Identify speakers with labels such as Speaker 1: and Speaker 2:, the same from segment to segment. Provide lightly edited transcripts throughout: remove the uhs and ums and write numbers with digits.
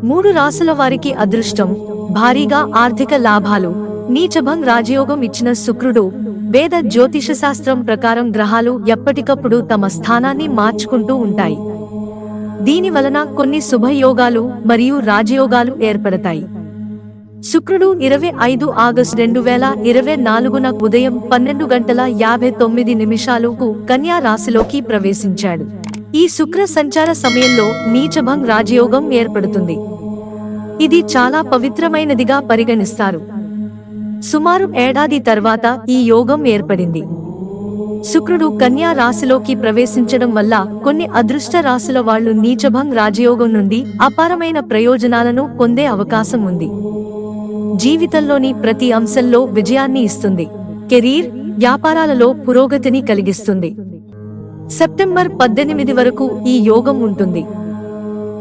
Speaker 1: 3 రాశుల వారికి అదృష్టం, భారీగా ఆర్థిక లాభాలు. నీచభంగ్ రాజయోగం ఇచ్చిన శుక్రుడు. వేద జ్యోతిష శాస్త్రం ప్రకారం గ్రహాలు ఎప్పటికప్పుడు తమ స్థానాన్ని మార్చుకుంటూ ఉంటాయి. దీని వలన కొన్ని శుభయోగాలు మరియు రాజయోగాలు ఏర్పడతాయి. శుక్రుడు 25 ఆగస్టు 2024న ఉదయం 12:59 కన్యా రాశిలోకి ప్రవేశించాడు. ఈ శుక్ర సంచార సమయంలో నీచభంగ్ రాజయోగం ఏర్పడుతుంది. ఇది చాలా పవిత్రమైనదిగా పరిగణిస్తారు. సుమారు ఏడాది తర్వాత ఈ యోగం ఏర్పడింది. శుక్రుడు కన్యా రాశిలోకి ప్రవేశించడం వల్ల కొన్ని అదృష్ట రాశుల వాళ్లు నీచభంగ్ రాజయోగం నుండి అపారమైన ప్రయోజనాలను పొందే అవకాశం ఉంది. జీవితంలోని ప్రతి అంశంలో విజయాన్ని ఇస్తుంది. కెరీర్, వ్యాపారాలలో పురోగతిని కలిగిస్తుంది. సెప్టెంబర్ 18 వరకు ఈ యోగం ఉంటుంది.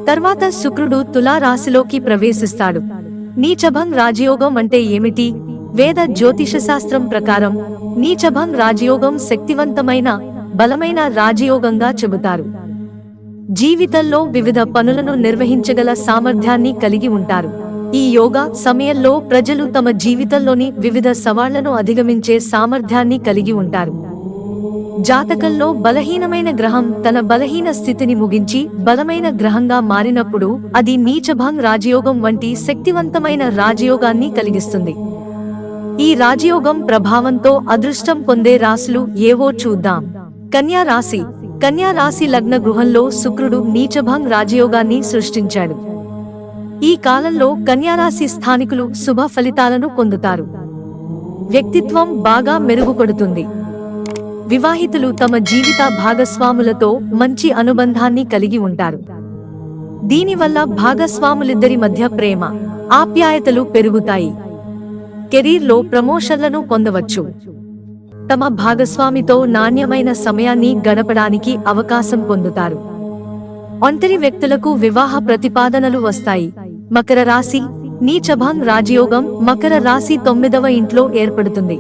Speaker 1: తర్వాత శుక్రుడు తులా రాశిలోకి ప్రవేశిస్తాడు. నీచభంగ్ రాజయోగం అంటే ఏమిటి? వేద జ్యోతిష శాస్త్రం ప్రకారం నీచభంగ్ రాజయోగం శక్తివంతమైన, బలమైన రాజయోగంగా చెబుతారు. జీవితంలో వివిధ పనులను నిర్వహించగల సామర్థ్యాన్ని కలిగి ఉంటారు. ఈ యోగా సమయంలో ప్రజలు తమ జీవితంలోని వివిధ సవాళ్లను అధిగమించే సామర్థ్యాన్ని కలిగి ఉంటారు. జాతకంలో బలహీనమైన గ్రహం తన బలహీన స్థితిని ముగించి బలమైన గ్రహంగా మారినప్పుడు అది నీచభంగ్ రాజయోగం వంటి శక్తివంతమైన రాజయోగాన్ని కలిగిస్తుంది. ఈ రాజయోగం ప్రభావంతో అదృష్టం పొందే రాశులు ఏవో చూద్దాం. కన్యా రాశి. కన్యా రాశి లగ్న గృహంలో శుక్రుడు నీచభంగ్ రాజయోగాన్ని సృష్టించాడు. ఈ కాలంలో కన్యారాశి స్థానికులు శుభ ఫలితాలను పొందుతారు. వ్యక్తిత్వం బాగా మెరుగుపడుతుంది. వివాహితులు తమ జీవిత భాగస్వాములతో మంచి అనుబంధాన్ని కలిగి ఉంటారు. దీనివల్ల భాగస్వాములిద్దరి మధ్య ప్రేమ, ఆప్యాయతలు పెరుగుతాయి. కెరీర్లో ప్రమోషన్లను పొందవచ్చు. తమ భాగస్వామితో నాణ్యమైన సమయాన్ని గడపడానికి అవకాశం పొందుతారు. ఒంటరి వ్యక్తులకు వివాహ ప్రతిపాదనలు వస్తాయి. మకర రాశి. నీచభంగ్ రాజయోగం మకర రాశి 9వ ఇంట్లో ఏర్పడుతుంది.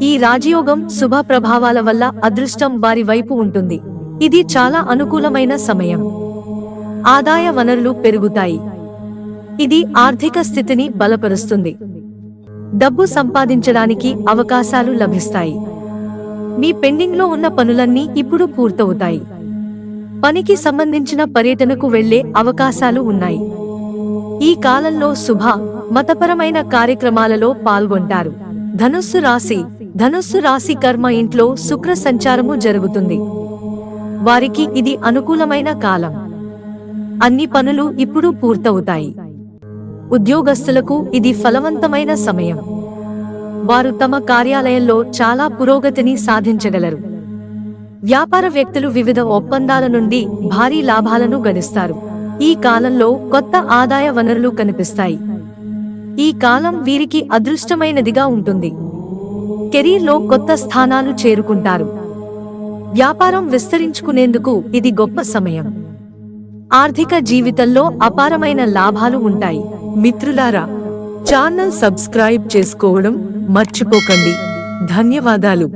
Speaker 1: ఈ రాజయోగం శుభ ప్రభావాల వల్ల అదృష్టం వారి వైపు ఉంటుంది. ఇది చాలా అనుకూలమైన సమయం. ఆదాయ వనరులు పెరుగుతాయి. ఇది ఆర్థిక స్థితిని బలపరుస్తుంది. డబ్బు సంపాదించడానికి అవకాశాలు లభిస్తాయి. మీ పెండింగ్లో ఉన్న పనులన్నీ ఇప్పుడు పూర్తవుతాయి. పనికి సంబంధించిన పర్యటనకు వెళ్లే అవకాశాలు ఉన్నాయి. ఈ కాలంలో శుభ, మతపరమైన కార్యక్రమాలలో పాల్గొంటారు. ధనుస్సు రాశి. ధనుస్సు రాశి కర్మ ఇంట్లో శుక్ర సంచారము జరుగుతుంది. వారికి ఇది అనుకూలమైన కాలం. అన్ని పనులు ఇప్పుడు పూర్తవుతాయి. ఉద్యోగస్తులకు ఇది ఫలవంతమైన సమయం. వారు తమ కార్యాలయంలో చాలా పురోగతిని సాధించగలరు. వ్యాపార వ్యక్తులు వివిధ ఒప్పందాల నుండి భారీ లాభాలను గడిస్తారు. ఈ కాలంలో కొత్త ఆదాయ వనరులు కనిపిస్తాయి. ఈ కాలం వీరికి అదృష్టమైనదిగా ఉంటుంది. కెరీర్లో కొత్త స్థానాలు చేరుకుంటారు. వ్యాపారం విస్తరించుకునేందుకు ఇది గొప్ప సమయం. ఆర్థిక జీవితంలో అపారమైన లాభాలు ఉంటాయి.
Speaker 2: మిత్రులారా, ఛానల్ సబ్స్క్రైబ్ చేసుకోవడం మర్చిపోకండి. ధన్యవాదాలు.